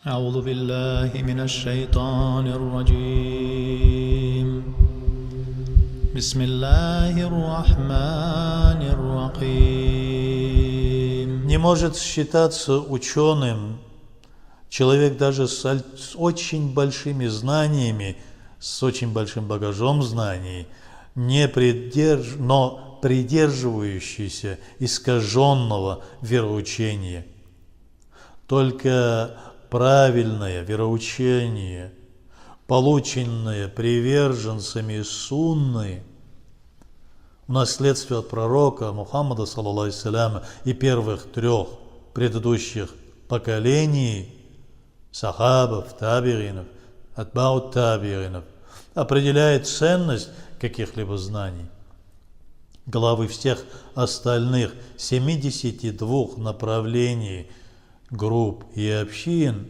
أعوذ بالله من الشيطان الرجيم بسم الله الرحمن الرحيم. Не может считаться ученым человек даже с очень большими знаниями, с очень большим багажом знаний, но придерживающийся искаженного вероучения. Только правильное вероучение, полученное приверженцами сунны, в наследстве от пророка Мухаммада, саллаллаху и первых трех предыдущих поколений, сахабов, табиинов, атбаут табиинов, определяет ценность каких-либо знаний. Главы всех остальных 72 направлений, групп и общин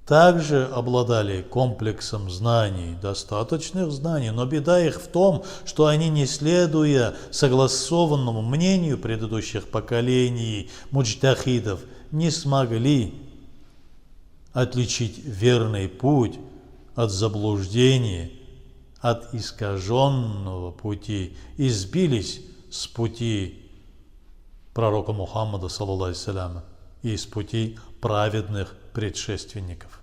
также обладали комплексом знаний, достаточных знаний, но беда их в том, что они, не следуя согласованному мнению предыдущих поколений муджтахидов, не смогли отличить верный путь от заблуждения, от искаженного пути и сбились с пути пророка Мухаммада, саллаллаху алейхи ва саллям, и с пути праведных предшественников.